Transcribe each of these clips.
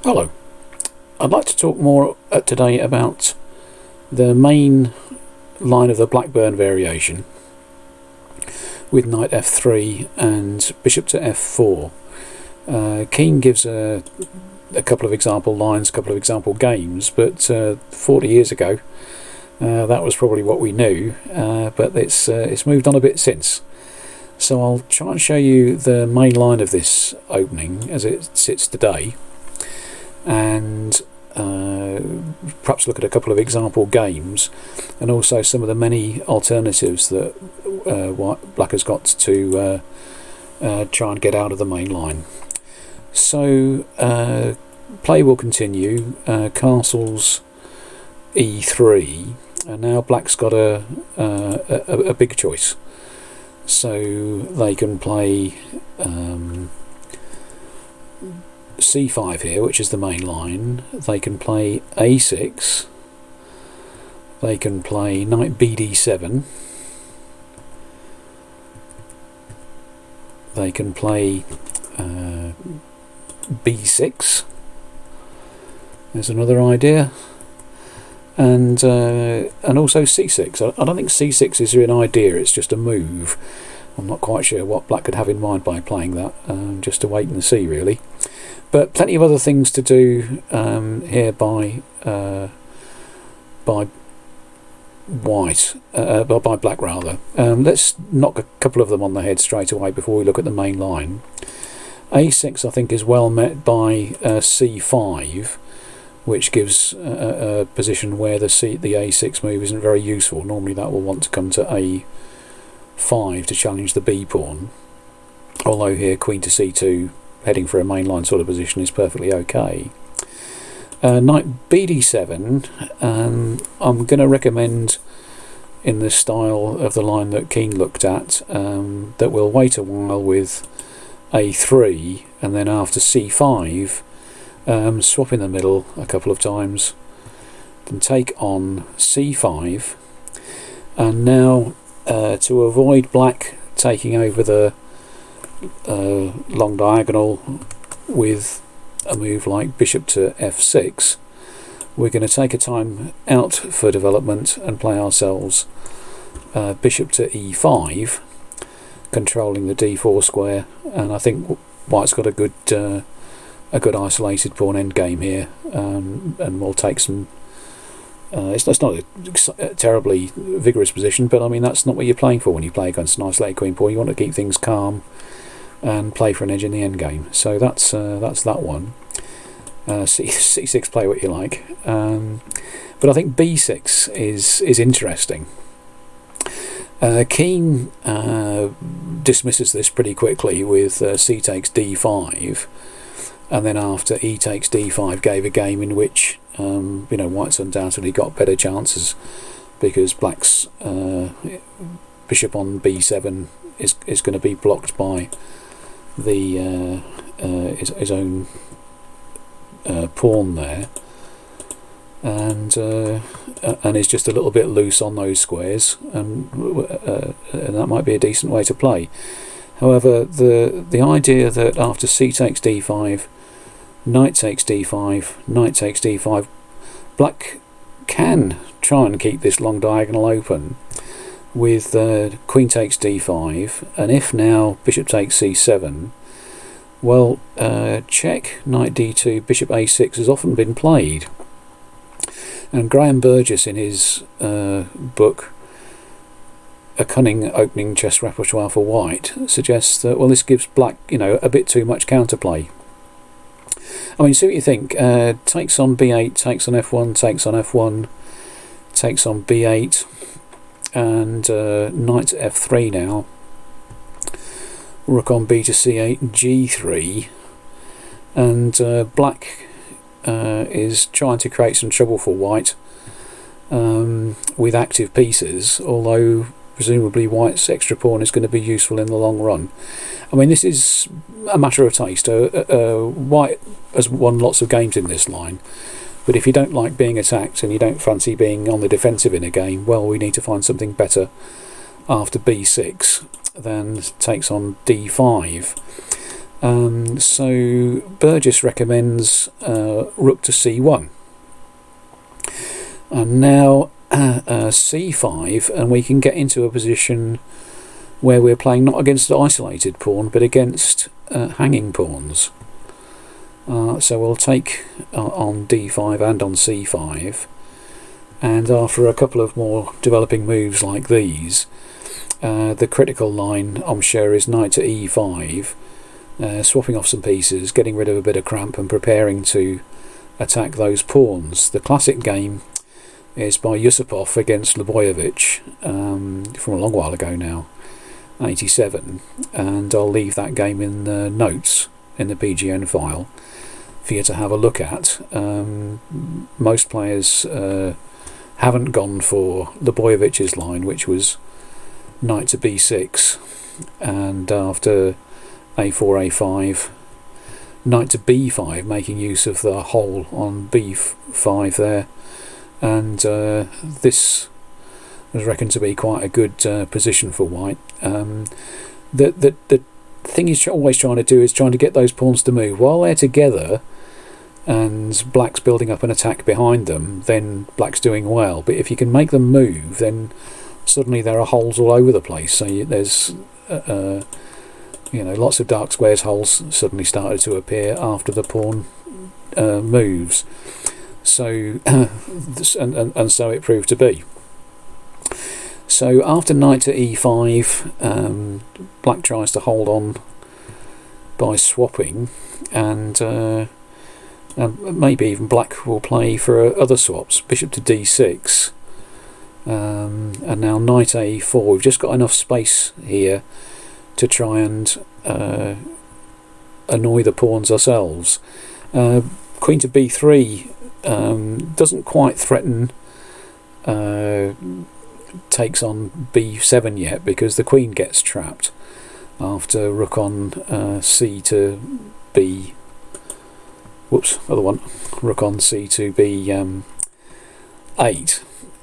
Hello, I'd like to talk more today about the main line of the Blackburn variation with knight f3 and bishop to f4. Keane gives a couple of example lines, a couple of example games, but 40 years ago that was probably what we knew, but it's moved on a bit since. So I'll try and show you the main line of this opening as it sits today, and perhaps look at a couple of example games, and also some of the many alternatives that Black has got to try and get out of the main line. So play will continue. Castles e3, and now Black's got a big choice. So they can play c5 here, which is the main line. They can play a6. They can play knight bd7. They can play b6. There's another idea. And also c6. I don't think c6 is an idea, it's just a move. I'm not quite sure what Black could have in mind by playing that, just to wait and see really. But plenty of other things to do here by white, by Black rather. Let's knock a couple of them on the head straight away before we look at the main line. a6 I think is well met by c5, which gives a position where the a6 move isn't very useful. Normally that will want to come to a5 to challenge the b pawn, although here queen to c2 heading for a mainline sort of position is perfectly okay. Knight bd7, I'm going to recommend in the style of the line that Keane looked at, that we'll wait a while with a3, and then after c5 swap in the middle a couple of times, then take on c5, and now to avoid Black taking over the long diagonal with a move like bishop to f6, we're going to take a time out for development and play ourselves bishop to e5, controlling the d4 square, and I think White's got a good isolated pawn endgame here, and we'll take some. It's not a terribly vigorous position, but I mean that's not what you're playing for when you play against an isolated queen pawn. You want to keep things calm and play for an edge in the endgame. So that's that one. C6, play what you like, but I think b6 is interesting. Keane dismisses this pretty quickly with c takes d5, and then after e takes d5 gave a game in which White's undoubtedly got better chances, because Black's bishop on b7 is going to be blocked by the his own pawn there, and is just a little bit loose on those squares, and that might be a decent way to play. However, the idea that after c takes d5, knight takes d5, knight takes d5, Black can try and keep this long diagonal open with queen takes d5, and if now bishop takes c7, well, check knight d2, bishop a6 has often been played, and Graham Burgess in his book A Cunning Opening Chess Repertoire for White suggests that, well, this gives Black a bit too much counterplay. I mean, see what you think. Takes on b8, takes on f1, takes on f1, takes on b8, and knight to f3 now. Rook on b to c8, g3, and Black is trying to create some trouble for White with active pieces, although presumably White's extra pawn is going to be useful in the long run. I mean, this is a matter of taste. White has won lots of games in this line, but if you don't like being attacked and you don't fancy being on the defensive in a game, well, we need to find something better after b6. Then takes on d5. So Burgess recommends rook to c1, and now c5, and we can get into a position where we're playing not against an isolated pawn but against hanging pawns. So we'll take on d5 and on c5, and after a couple of more developing moves like these, the critical line, I'm sure, is knight to e5, swapping off some pieces, getting rid of a bit of cramp and preparing to attack those pawns. The classic game is by Yusupov against Lubojevic from a long while ago now, 87, and I'll leave that game in the notes in the PGN file for you to have a look at. Most players haven't gone for Lubojevic's line, which was knight to b6, and after a4, a5, knight to b5, making use of the hole on b5 there, and this was reckoned to be quite a good position for white. The thing he's always trying to do is trying to get those pawns to move while they're together, and black's building up an attack behind them, then black's doing well. But if you can make them move, then suddenly there are holes all over the place. So there's lots of dark squares holes suddenly started to appear after the pawn moves. So and so it proved to be. So after knight to e5, black tries to hold on by swapping, and maybe even black will play for other swaps, bishop to d6, and now knight a4. We've just got enough space here to try and annoy the pawns ourselves. Queen to b3 doesn't quite threaten takes on b7 yet, because the queen gets trapped after rook on c to b. Whoops, other one. Rook on c to b8.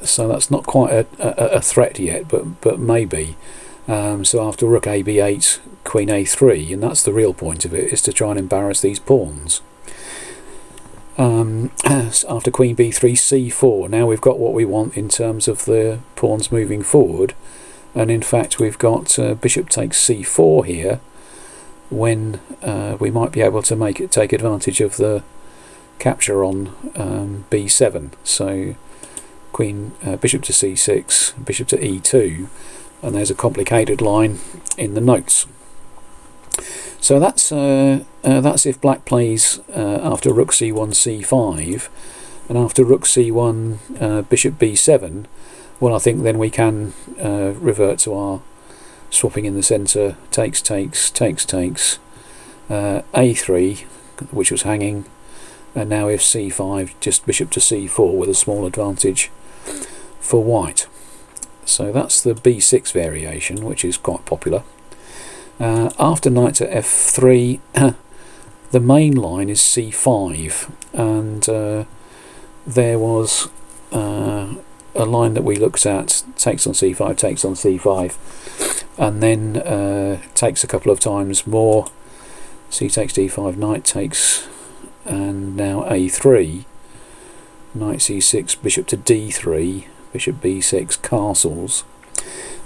So that's not quite a threat yet, but maybe. So after rook a b8, queen a3, and that's the real point of it, is to try and embarrass these pawns. After queen b3, c4. Now we've got what we want in terms of the pawns moving forward, and in fact we've got bishop takes c4 here, when we might be able to take advantage of the capture on b7. So queen, bishop to c6, bishop to e2, and there's a complicated line in the notes. So that's if black plays after rook c1, c5, and after rook c1, bishop b7. Well, I think then we can revert to our swapping in the centre, takes, a3, which was hanging, and now if c5, just bishop to c4 with a small advantage for white. So that's the b6 variation, which is quite popular. After knight to f3, the main line is c5, and there was a line that we looked at, takes on c5, takes on c5, and then takes a couple of times more. C takes d5, knight takes, and now a3, knight c6, bishop to d3, bishop b6, castles.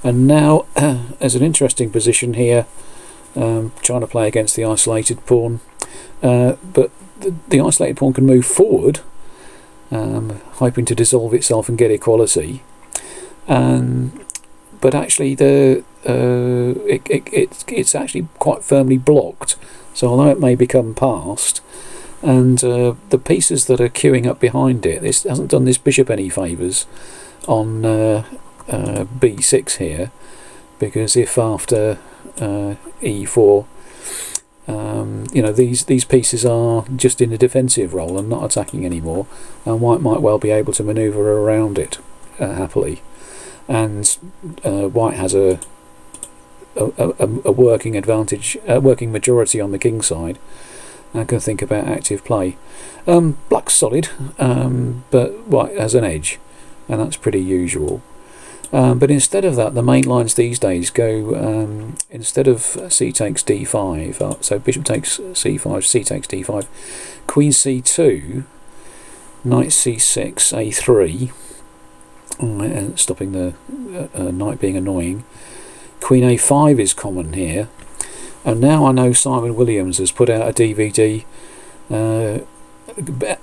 And now there's an interesting position here, trying to play against the isolated pawn, but the isolated pawn can move forward, hoping to dissolve itself and get equality, but actually it's actually quite firmly blocked. So although it may become passed, and the pieces that are queuing up behind it, this hasn't done this bishop any favours on b6 here, because if after e4 these pieces are just in a defensive role and not attacking anymore, and white might well be able to manoeuvre around it happily, and white has a working advantage, working majority on the king side, and can think about active play. Black's solid, but white has an edge, and that's pretty usual. But instead of that, the main lines these days go, instead of c takes d5, so bishop takes c5, c takes d5, queen c2, knight c6, a3, stopping the knight being annoying. Queen a5 is common here. And now I know Simon Williams has put out a DVD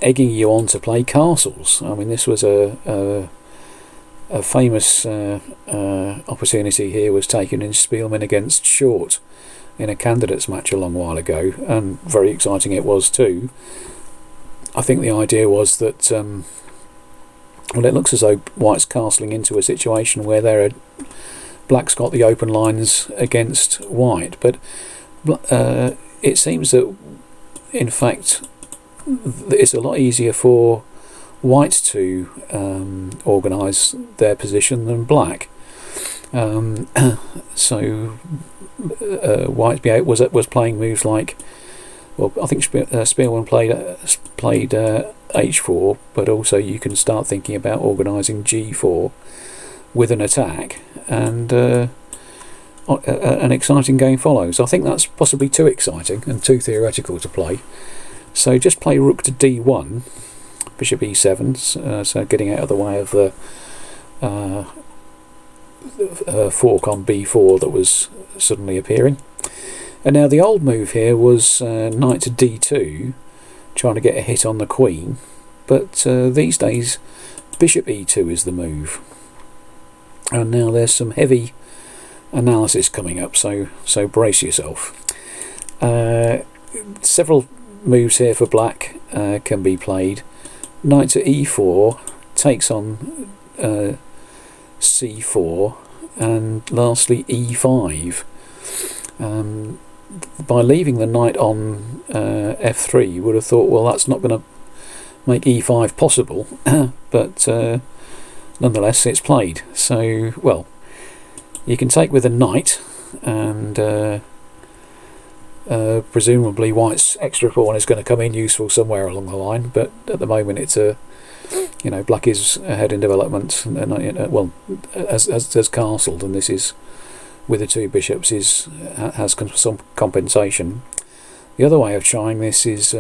egging you on to play castles. I mean, this was a famous opportunity here was taken in Spielman against Short in a candidates match a long while ago, and very exciting it was too. I think the idea was that well, it looks as though White's castling into a situation where Black's got the open lines against White, but it seems that in fact it's a lot easier for White to organise their position than Black. So White was playing moves like, well, I think Spielman played h4, but also you can start thinking about organising g4 with an attack, and an exciting game follows. I think that's possibly too exciting and too theoretical to play. So just play rook to d1, bishop e7, so getting out of the way of the fork on b4 that was suddenly appearing. And now the old move here was knight to d2, trying to get a hit on the queen, but these days bishop e2 is the move. And now there's some heavy analysis coming up, so brace yourself. Several moves here for Black can be played. Knight to e4 takes on c4, and lastly e5. By leaving the knight on f3, you would have thought, well, that's not going to make e5 possible, but nonetheless it's played. So, well, you can take with a knight, and presumably White's extra pawn is going to come in useful somewhere along the line, but at the moment it's Black is ahead in development, and well, as castled, and this is with the two bishops has some compensation. The other way of trying this is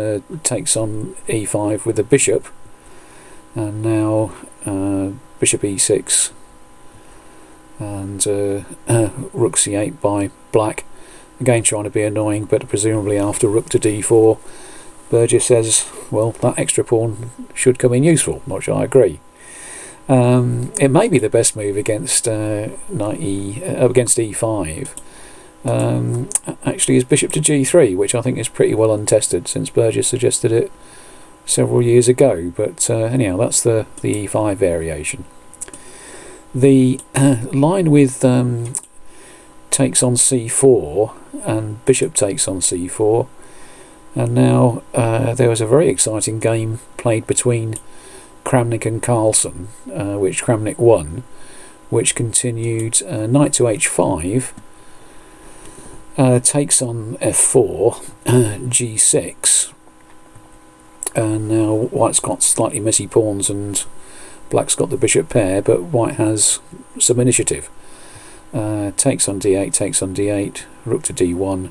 takes on e5 with the bishop, and now bishop e6 and rook c8 by Black, again trying to be annoying, but presumably after rook to d4 Burgess says, well, that extra pawn should come in useful, which I agree. It may be the best move against against e5 actually is bishop to g3, which I think is pretty well untested since Burgess suggested it several years ago, but anyhow, that's the e5 variation. The line with takes on c4 and bishop takes on c4, and now there was a very exciting game played between Kramnik and Carlsen, which Kramnik won, which continued knight to h5, takes on f4, g6, and now White's got slightly messy pawns and Black's got the bishop pair, but White has some initiative. Takes on d8, takes on d8, rook to d1,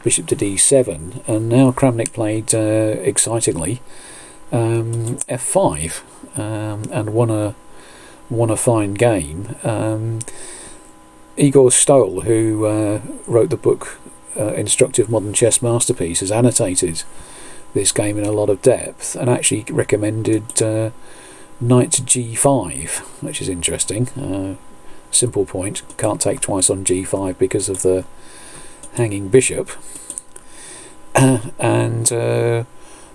bishop to d7, and now Kramnik played excitingly f5 and won a fine game. Igor Stoll, who wrote the book Instructive Modern Chess Masterpiece, has annotated this game in a lot of depth and actually recommended knight to g5, which is interesting. Simple point, can't take twice on g5 because of the hanging bishop. And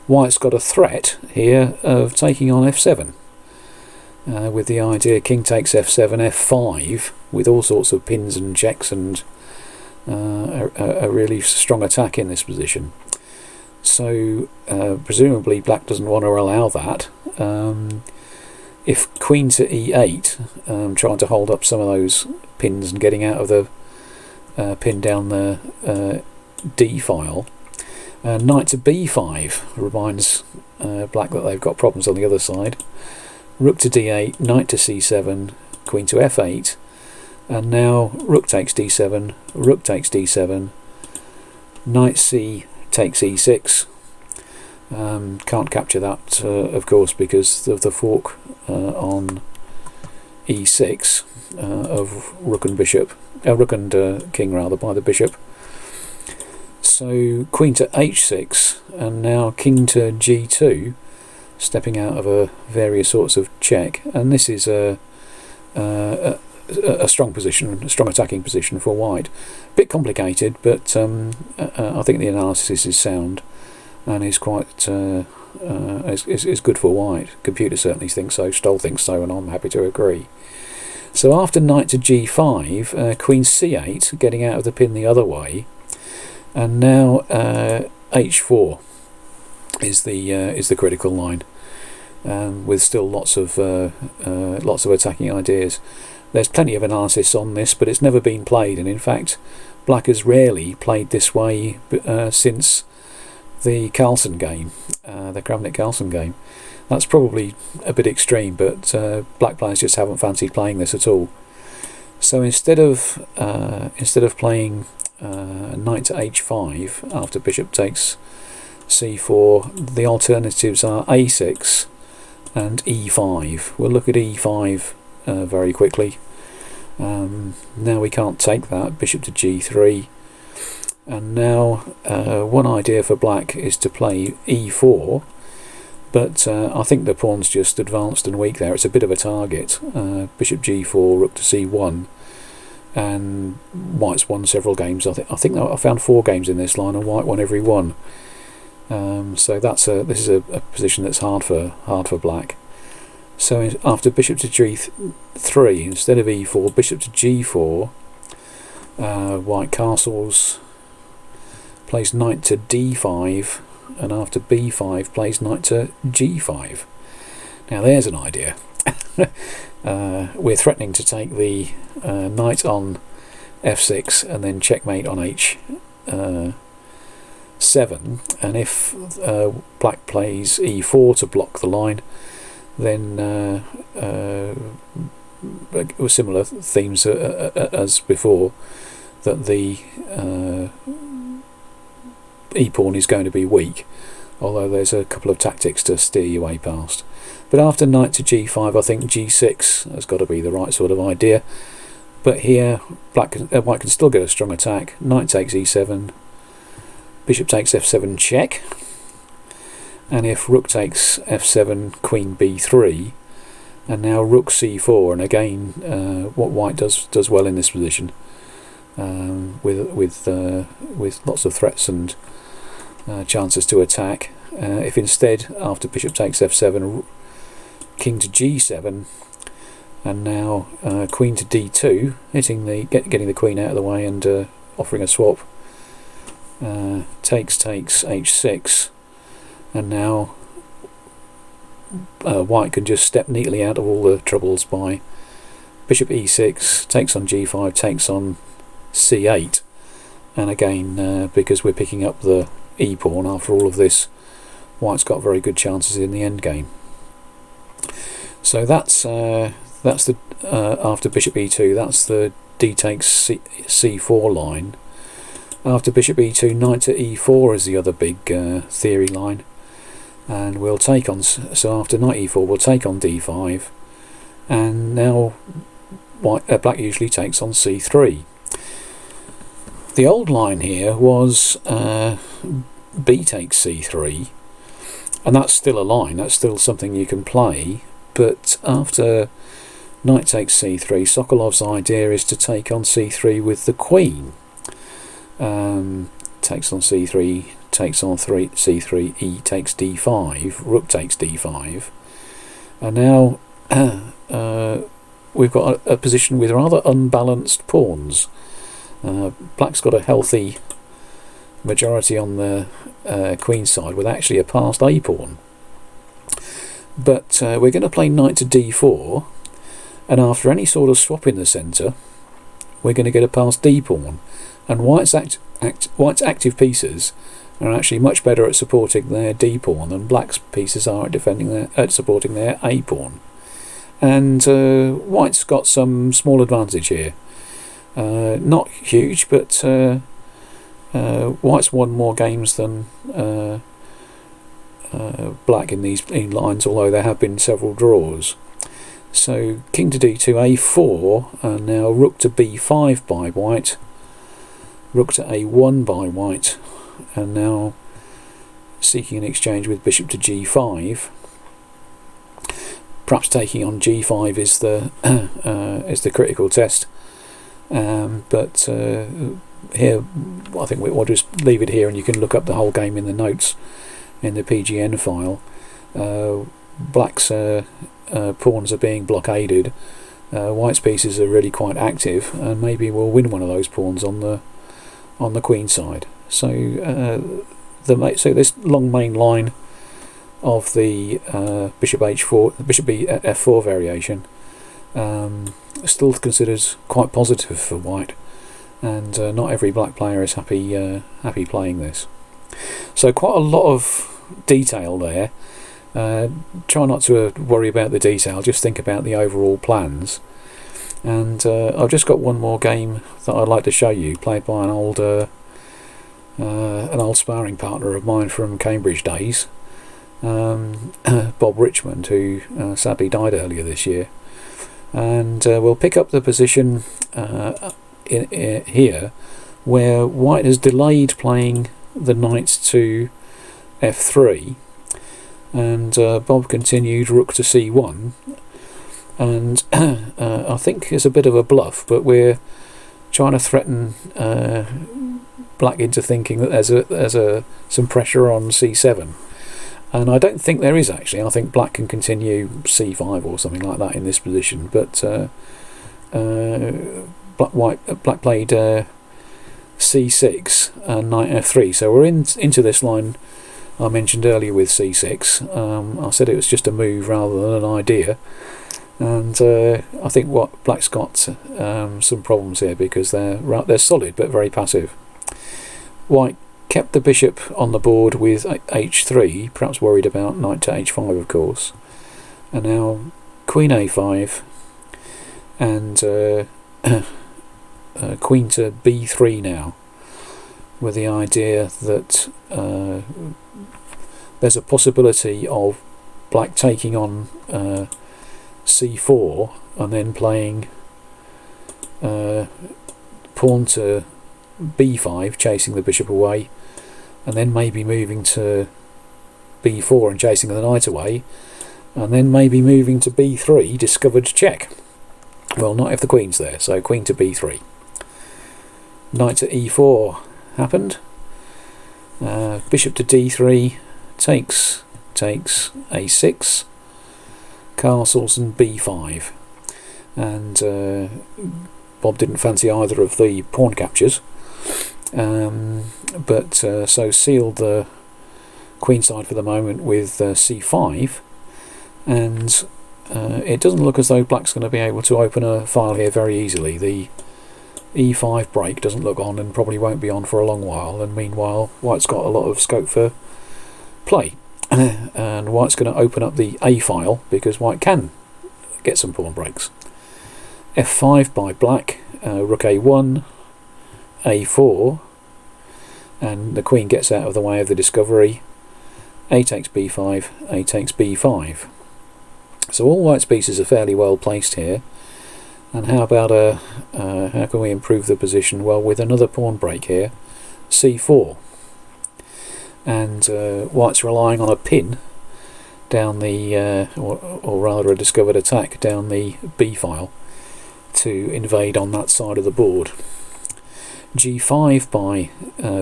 White's got a threat here of taking on f7, with the idea king takes f7, f5, with all sorts of pins and checks and a really strong attack in this position. So presumably Black doesn't want to allow that. If queen to e8, trying to hold up some of those pins and getting out of the pin down the d file. Knight to b5 reminds Black that they've got problems on the other side. Rook to d8, knight to c7, queen to f8, and now rook takes d7, rook takes d7, knight c takes e6. Can't capture that, of course, because of the fork on e6 of rook and bishop, rook and king rather, by the bishop. So queen to h6, and now king to g2, stepping out of a various sorts of check, and this is a strong position, a strong attacking position for white. Bit complicated, but I think the analysis is sound and is quite is good for white. Computer certainly thinks so, Stoll thinks so, and I'm happy to agree. So after knight to g5, queen c8, getting out of the pin the other way, and now h4 is the critical line, with still lots of attacking ideas. There's plenty of analysis on this, but it's never been played, and in fact black has rarely played this way since the Carlsen game, the Kramnik-Carlsen game. That's probably a bit extreme, but black players just haven't fancied playing this at all. So instead of playing knight to h5 after bishop takes c4, the alternatives are a6 and e5. We'll look at e5 very quickly. Now we can't take that, bishop to g3, and now one idea for black is to play e4, but I think the pawn's just advanced and weak there. It's a bit of a target. Bishop g4, rook to c1, and white's won several games. I think I found 4 games in this line, and white won every one. So this is a position that's hard for black. So after bishop to g3, instead of e4, bishop to g4, white castles, plays knight to d5, and after b5 plays knight to g5. Now there's an idea. We're threatening to take the knight on f6 and then checkmate on h7, and if black plays e4 to block the line, then with similar themes as before, that the e-pawn is going to be weak, although there's a couple of tactics to steer your way past. But after knight to g5, I think g6 has got to be the right sort of idea. But here white can still get a strong attack. Knight takes e7, bishop takes f7 check, and if rook takes f7, queen b3, and now rook c4, and again what white does well in this position, with lots of threats and chances to attack. If instead after bishop takes f7, king to g7, and now queen to d2, getting the queen out of the way and offering a swap, takes h6, and now white can just step neatly out of all the troubles by bishop e6, takes on g5, takes on c8, and again because we're picking up the e-pawn after all of this, white's got very good chances in the end game. So that's the after bishop e2, that's the d takes c4 line. After bishop e2, knight to e4 is the other big theory line, and we'll take on, so after knight e4 we'll take on d5, and now black usually takes on c3. The old line here was b takes c3, and that's still a line, that's still something you can play, but after knight takes c3, Sokolov's idea is to take on c3 with the queen. Takes on c3, takes on c3, e takes d5, rook takes d5, and now we've got a position with rather unbalanced pawns. Black's got a healthy majority on the queen side with actually a passed a pawn, but we're going to play knight to d4, and after any sort of swap in the centre we're going to get a passed d pawn, and white's active pieces are actually much better at supporting their d pawn than black's pieces are at supporting their a pawn. and white's got some small advantage here. Not huge, but white's won more games than black in these lines, although there have been several draws. So king to d2, a4, and now rook to b5 by white, rook to a1 by white, and now seeking an exchange with bishop to g5. Perhaps taking on g5 is the critical test, but here I think we'll just leave it here, and you can look up the whole game in the notes in the PGN file. Black's pawns are being blockaded. White's pieces are really quite active, and maybe we'll win one of those pawns on the queen side. So so this long main line of the bishop h4, bishop f4 variation still considered quite positive for white, and not every black player is happy playing this. So quite a lot of detail there. Try not to worry about the detail, just think about the overall plans. And I've just got one more game that I'd like to show you, played by an old sparring partner of mine from Cambridge days, Bob Richmond, who sadly died earlier this year. And we'll pick up the position in here where white has delayed playing the knight to f3, and Bob continued rook to c1, and I think it's a bit of a bluff, but we're trying to threaten black into thinking that there's some pressure on c7, and I don't think there is actually. I think black can continue c5 or something like that in this position, but black played c6 and knight f3, so we're into this line I mentioned earlier with c6. I said it was just a move rather than an idea, and I think what black's got some problems here, because they're solid but very passive. White kept the bishop on the board with h3, perhaps worried about knight to h5 of course, and now queen a5 and queen to b3 now, with the idea that there's a possibility of black taking on c4 and then playing pawn to b5, chasing the bishop away, and then maybe moving to b4 and chasing the knight away, and then maybe moving to b3, discovered check. Well, not if the queen's there, so queen to b3. Knight to e4 happened. Bishop to d3, takes a6, castles and b5, and Bob didn't fancy either of the pawn captures, but so sealed the queen side for the moment with c5, and it doesn't look as though black's going to be able to open a file here very easily. The e5 break doesn't look on, and probably won't be on for a long while, and meanwhile white's got a lot of scope for play, and white's going to open up the a file because white can get some pawn breaks. f5 by black, rook a1, a4, and the queen gets out of the way of the discovery. A takes b5, a takes b5. So all white's pieces are fairly well placed here. And how about how can we improve the position? Well, with another pawn break here, c4, and white's relying on a pin down the or rather a discovered attack down the b file to invade on that side of the board. g5 by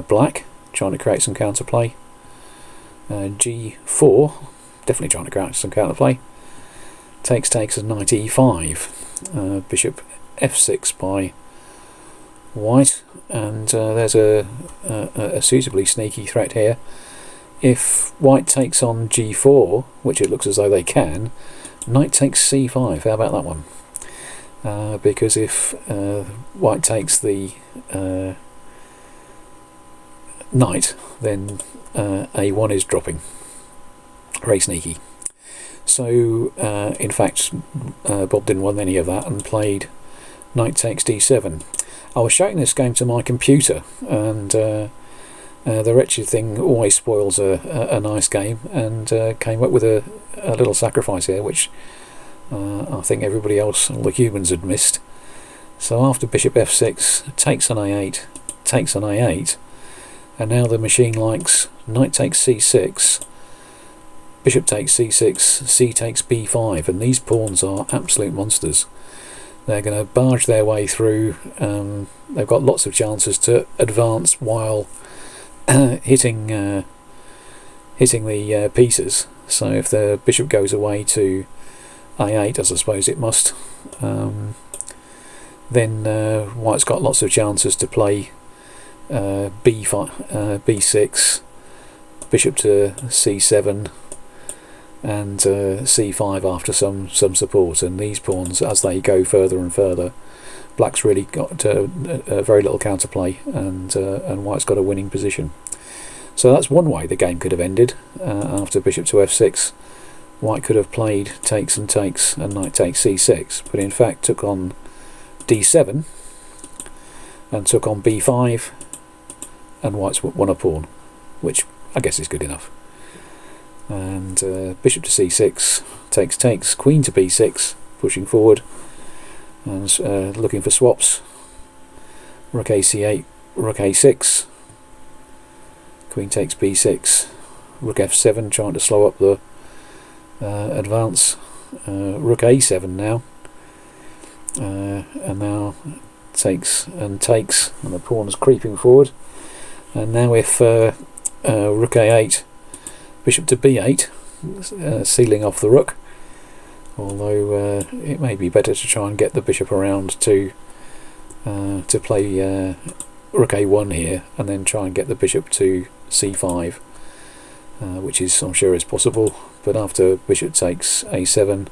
black, trying to create some counterplay. g4, definitely trying to create some counterplay. Takes and knight e5. Bishop f6 by white, and there's a suitably sneaky threat here. If white takes on g4, which it looks as though they can, knight takes c5. How about that one? Because if white takes the knight, then a1 is dropping. Very sneaky. So in fact Bob didn't want any of that and played knight takes d7. I was showing this game to my computer, and the wretched thing always spoils a nice game, and came up with a little sacrifice here, which I think everybody else, all the humans, had missed. So after bishop f6, takes on a8, takes on a8, and now the machine likes knight takes c6, bishop takes c6, c takes b5, and these pawns are absolute monsters. They're going to barge their way through. They've got lots of chances to advance while hitting the pieces. So if the bishop goes away to a8, as I suppose it must, then White's got lots of chances to play b6, bishop to c7, and c5 after some support. And these pawns, as they go further and further, Black's really got very little counterplay, and White's got a winning position. So that's one way the game could have ended. After bishop to f6, White could have played takes and takes and knight takes c6, but in fact took on d7 and took on b5, and White's won a pawn, which I guess is good enough. And bishop to c6, takes, queen to b6, pushing forward and looking for swaps. Rook ac8, rook a6, queen takes b6, rook f7, trying to slow up the advance. Rook a7 now, and now takes, and the pawn's creeping forward. And now if rook a8, bishop to b8, sealing off the rook, although it may be better to try and get the bishop around to play rook a1 here, and then try and get the bishop to c5, which is, I'm sure, is possible. But after bishop takes a7,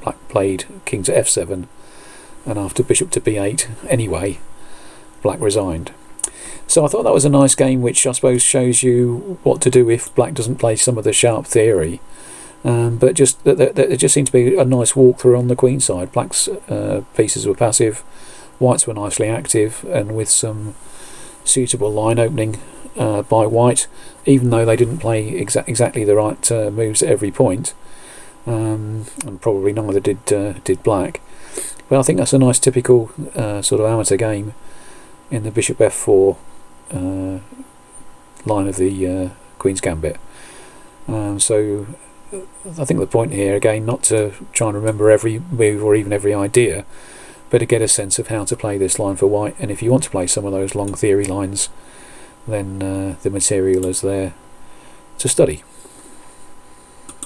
Black played king to f7, and after bishop to b8 anyway, Black resigned. So I thought that was a nice game, which I suppose shows you what to do if Black doesn't play some of the sharp theory. But just there just seemed to be a nice walkthrough on the queen side. Black's pieces were passive, White's were nicely active, and with some suitable line opening by White, even though they didn't play exactly the right moves at every point, and probably neither did Black. But I think that's a nice typical sort of amateur game in the bishop f4 line of the Queen's Gambit. So I think the point here, again, not to try and remember every move or even every idea, but to get a sense of how to play this line for White. And if you want to play some of those long theory lines, then the material is there to study.